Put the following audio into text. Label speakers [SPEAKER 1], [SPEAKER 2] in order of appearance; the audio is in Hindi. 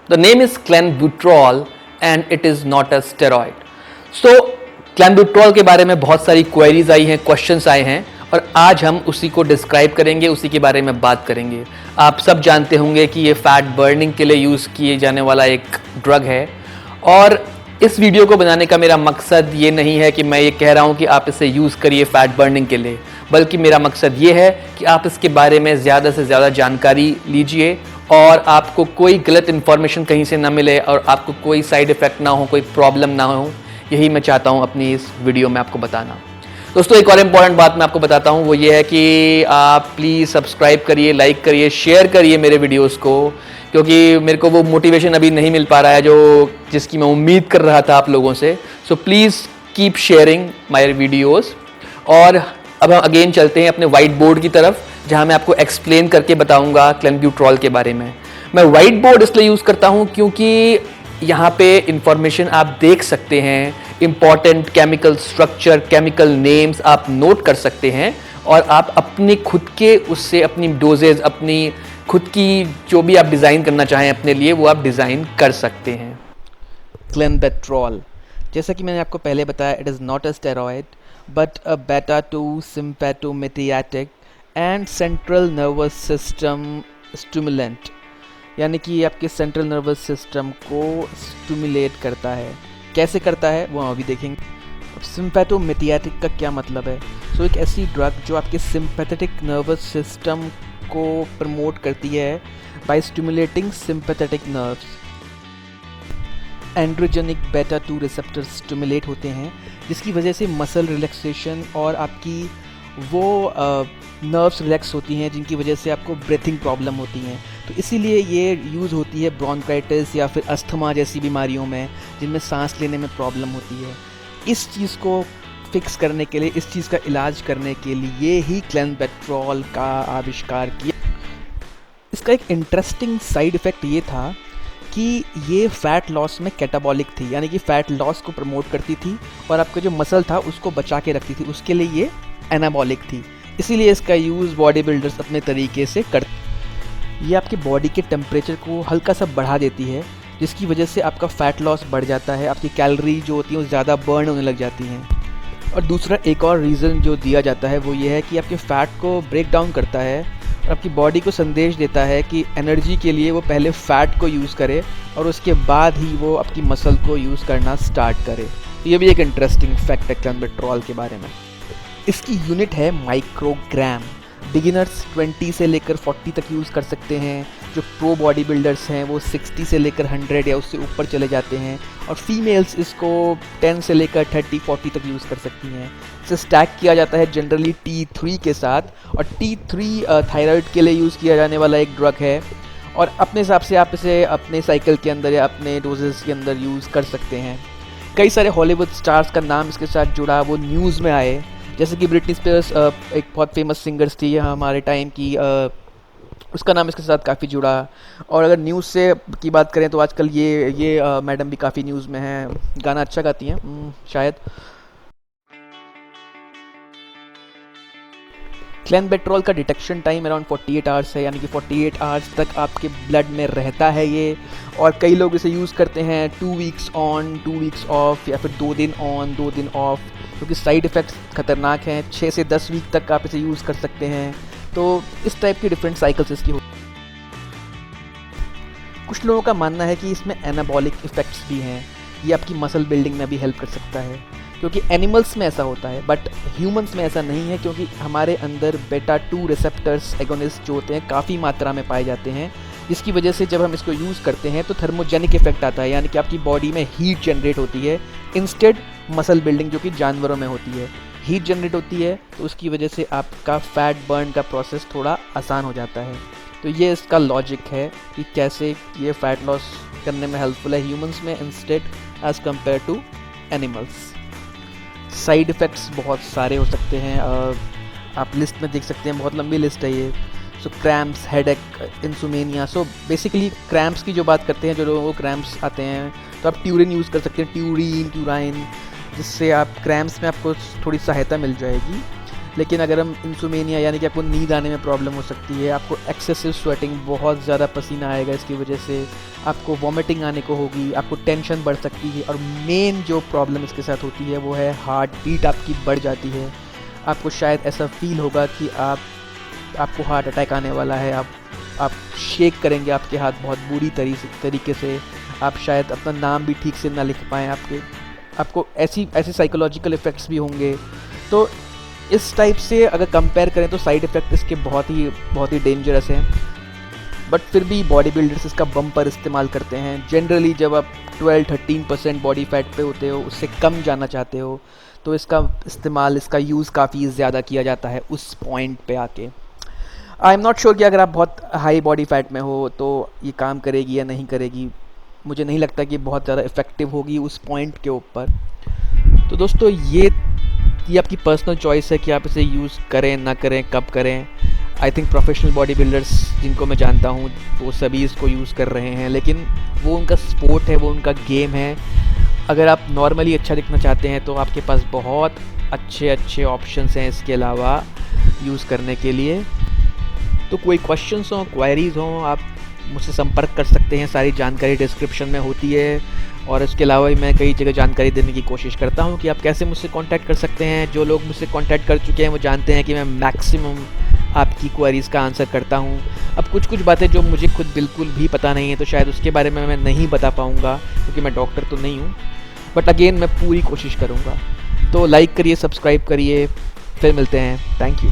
[SPEAKER 1] The name is clenbuterol and it is not a steroid. So clenbuterol के बारे में बहुत सारी क्वेरीज आई हैं, क्वेश्चंस आए हैं और आज हम उसी को डिस्क्राइब करेंगे, उसी के बारे में बात करेंगे। आप सब जानते होंगे कि ये फैट बर्निंग के लिए यूज़ किए जाने वाला एक ड्रग है और इस वीडियो को बनाने का मेरा मकसद ये नहीं है कि मैं ये कह रहा हूँ कि आप इसे यूज़ करिए फैट बर्निंग के लिए, बल्कि मेरा मकसद ये है कि आप इसके बारे में ज़्यादा से ज़्यादा जानकारी लीजिए और आपको कोई गलत इन्फॉर्मेशन कहीं से ना मिले और आपको कोई साइड इफ़ेक्ट ना हो, कोई प्रॉब्लम ना हो। यही मैं चाहता हूँ अपनी इस वीडियो में आपको बताना। दोस्तों एक और इम्पॉर्टेंट बात मैं आपको बताता हूँ, वो ये है कि आप प्लीज़ सब्सक्राइब करिए, लाइक करिए, शेयर करिए मेरे वीडियोस को, क्योंकि मेरे को वो मोटिवेशन अभी नहीं मिल पा रहा है जिसकी मैं उम्मीद कर रहा था आप लोगों से। So please keep sharing my videos. और अब हम अगेन चलते हैं अपने वाइट बोर्ड की तरफ, जहाँ मैं आपको एक्सप्लेन करके बताऊँगा क्लेम्ब्यूट्रॉल के बारे में। मैं वाइट बोर्ड इसलिए यूज़ करता हूँ क्योंकि यहाँ पे इंफॉर्मेशन आप देख सकते हैं, important chemical structure, chemical names आप नोट कर सकते हैं और आप अपनी खुद के उससे अपनी डोजेज, अपनी खुद की जो भी आप डिज़ाइन करना चाहें अपने लिए, वो आप डिज़ाइन कर सकते हैं।
[SPEAKER 2] क्लेम्बेट्रॉल, जैसा कि मैंने आपको पहले बताया, it is not a steroid but a beta 2 sympathomimetic and central nervous system stimulant, यानी कि आपके सेंट्रल नर्वस सिस्टम को स्टिमुलेट करता है। कैसे करता है वो हम अभी देखेंगे। अब सिम्पैथोमेटियाटिक का क्या मतलब है? सो एक ऐसी ड्रग जो आपके सिंपैथेटिक नर्वस सिस्टम को प्रमोट करती है बाय स्टिमुलेटिंग सिंपैथेटिक नर्व्स। एंड्रोजेनिक बेटा 2 रिसेप्टर स्टिमुलेट होते हैं, जिसकी वजह से मसल रिलैक्सेशन और आपकी वो नर्व्स रिलैक्स होती हैं, जिनकी वजह से आपको ब्रीथिंग प्रॉब्लम होती हैं। तो इसीलिए ये यूज़ होती है ब्रोंकाइटिस या फिर अस्थमा जैसी बीमारियों में, जिनमें सांस लेने में प्रॉब्लम होती है। इस चीज़ को फिक्स करने के लिए, इस चीज़ का इलाज करने के लिए ही क्लेम्बेट्रॉल का आविष्कार किया। इसका एक इंटरेस्टिंग साइड इफ़ेक्ट ये था कि ये फ़ैट लॉस में कैटाबॉलिक थी, यानी कि फ़ैट लॉस को प्रमोट करती थी और आपका जो मसल था उसको बचा के रखती थी, उसके लिए ये एनाबॉलिक थी। इसीलिए इसका यूज़ बॉडी बिल्डर्स अपने तरीके से करते। ये आपकी बॉडी के टेम्परेचर को हल्का सा बढ़ा देती है, जिसकी वजह से आपका फ़ैट लॉस बढ़ जाता है, आपकी कैलोरी जो होती है वो ज़्यादा बर्न होने लग जाती हैं। और दूसरा एक और रीज़न जो दिया जाता है वो ये है कि आपके फ़ैट को ब्रेक डाउन करता है और आपकी बॉडी को संदेश देता है कि एनर्जी के लिए वो पहले फ़ैट को यूज़ करे और उसके बाद ही वो आपकी मसल को यूज़ करना स्टार्ट करे। तो ये भी एक इंटरेस्टिंग फैक्ट है क्लेम्बेट्रॉल के बारे में। इसकी यूनिट है माइक्रोग्राम। बिगिनर्स 20 से लेकर 40 तक यूज़ कर सकते हैं। जो प्रो बॉडी बिल्डर्स हैं वो 60 से लेकर 100 या उससे ऊपर चले जाते हैं और फीमेल्स इसको 10 से लेकर 30-40 तक यूज़ कर सकती हैं। इसे स्टैक किया जाता है जनरली T3 के साथ, और T3 थायराइड के लिए यूज़ किया जाने वाला एक ड्रग है और अपने हिसाब से आप इसे अपने साइकिल के अंदर या अपने डोजेस के अंदर यूज़ कर सकते हैं। कई सारे हॉलीवुड स्टार्स का नाम इसके साथ जुड़ा, वो न्यूज़ में आए, जैसे कि ब्रिटनी स्पीयर्स एक बहुत फेमस सिंगर्स थी हमारे टाइम की, उसका नाम इसके साथ काफ़ी जुड़ा। और अगर न्यूज़ से की बात करें तो आजकल ये मैडम भी काफ़ी न्यूज़ में हैं, गाना अच्छा गाती हैं शायद। क्लेम्बेट्रॉल का डिटेक्शन टाइम अराउंड 48 आवर्स है, यानी कि 48 आवर्स तक आपके ब्लड में रहता है ये। और कई लोग इसे यूज़ करते हैं 2 वीक्स ऑन 2 वीक्स ऑफ, या फिर 2 दिन ऑन 2 दिन ऑफ, क्योंकि साइड इफ़ेक्ट्स खतरनाक हैं। 6 से 10 वीक तक आप इसे यूज़ कर सकते हैं। तो इस टाइप की डिफरेंट साइकिल्स इसकी हो। कुछ लोगों का मानना है कि इसमें एनाबॉलिक इफ़ेक्ट्स भी हैं, ये आपकी मसल बिल्डिंग में भी हेल्प कर सकता है, क्योंकि एनिमल्स में ऐसा होता है बट ह्यूमंस में ऐसा नहीं है, क्योंकि हमारे अंदर बेटा 2 रिसेप्टर्स एगोनिस्ट जो होते हैं काफ़ी मात्रा में पाए जाते हैं, जिसकी वजह से जब हम इसको यूज़ करते हैं तो थर्मोजेनिक इफेक्ट आता है, यानी कि आपकी बॉडी में हीट जनरेट होती है इंस्टेड मसल बिल्डिंग जो कि जानवरों में होती है। हीट जनरेट होती है तो उसकी वजह से आपका फैट बर्न का प्रोसेस थोड़ा आसान हो जाता है। तो ये इसका लॉजिक है कि कैसे ये फ़ैट लॉस करने में हेल्पफुल है ह्यूमंस में instead as compare to animals. Side effects बहुत सारे हो सकते हैं, आप लिस्ट में देख सकते हैं, बहुत लंबी लिस्ट है ये। So cramps, headache, insomnia. So basically cramps की जो बात करते हैं, जो लोगों को क्रैम्प्स आते हैं तो आप ट्यूरिन यूज़ कर सकते हैं, ट्यूराइन, जिससे आप क्रैम्प्स में आपको थोड़ी सहायता मिल जाएगी। लेकिन अगर हम इंसोमेनिया यानी कि आपको नींद आने में प्रॉब्लम हो सकती है, आपको एक्सेसिव स्वेटिंग, बहुत ज़्यादा पसीना आएगा, इसकी वजह से आपको वॉमिटिंग आने को होगी, आपको टेंशन बढ़ सकती है, और मेन जो प्रॉब्लम इसके साथ होती है वो है हार्ट बीट आपकी बढ़ जाती है। आपको शायद ऐसा फील होगा कि आपको हार्ट अटैक आने वाला है, आप शेक करेंगे, आपके हाथ बहुत बुरी तरीके से, आप शायद अपना नाम भी ठीक से ना लिख पाएँ, आपको ऐसे साइकोलॉजिकल इफ़ेक्ट्स भी होंगे। तो इस टाइप से अगर कंपेयर करें तो साइड इफ़ेक्ट इसके बहुत ही डेंजरस हैं, बट फिर भी बॉडी बिल्डर्स इसका बम्पर इस्तेमाल करते हैं। जनरली जब आप 12-13% बॉडी फैट पे होते हो, उससे कम जाना चाहते हो, तो इसका यूज़ काफ़ी ज़्यादा किया जाता है उस पॉइंट पे आके। आई एम नॉट श्योर कि अगर आप बहुत हाई बॉडी फैट में हो तो ये काम करेगी या नहीं करेगी। मुझे नहीं लगता कि बहुत ज़्यादा इफ़ेक्टिव होगी उस पॉइंट के ऊपर। तो दोस्तों ये आपकी पर्सनल चॉइस है कि आप इसे यूज़ करें ना करें, कब करें। I think professional body builders जिनको मैं जानता हूँ वो सभी इसको यूज़ कर रहे हैं, लेकिन वो उनका स्पोर्ट है, वो उनका गेम है। अगर आप नॉर्मली अच्छा दिखना चाहते हैं तो आपके पास बहुत अच्छे ऑप्शंस हैं इसके अलावा यूज़ करने के लिए। तो कोई क्वेश्चंस हों, क्वेरीज़ हों, आप मुझसे संपर्क कर सकते हैं। सारी जानकारी डिस्क्रिप्शन में होती है, और इसके अलावा मैं कई जगह जानकारी देने की कोशिश करता हूँ कि आप कैसे मुझसे कांटेक्ट कर सकते हैं। जो लोग मुझसे कांटेक्ट कर चुके हैं वो जानते हैं कि मैं मैक्सिमम आपकी क्वेरीज़ का आंसर करता हूँ। अब कुछ बातें जो मुझे खुद बिल्कुल भी पता नहीं है तो शायद उसके बारे में मैं नहीं बता पाऊँगा, क्योंकि मैं डॉक्टर तो नहीं हूँ, बट अगेन मैं पूरी कोशिश करूँगा। तो लाइक करिए, सब्सक्राइब करिए, फिर मिलते हैं। Thank you.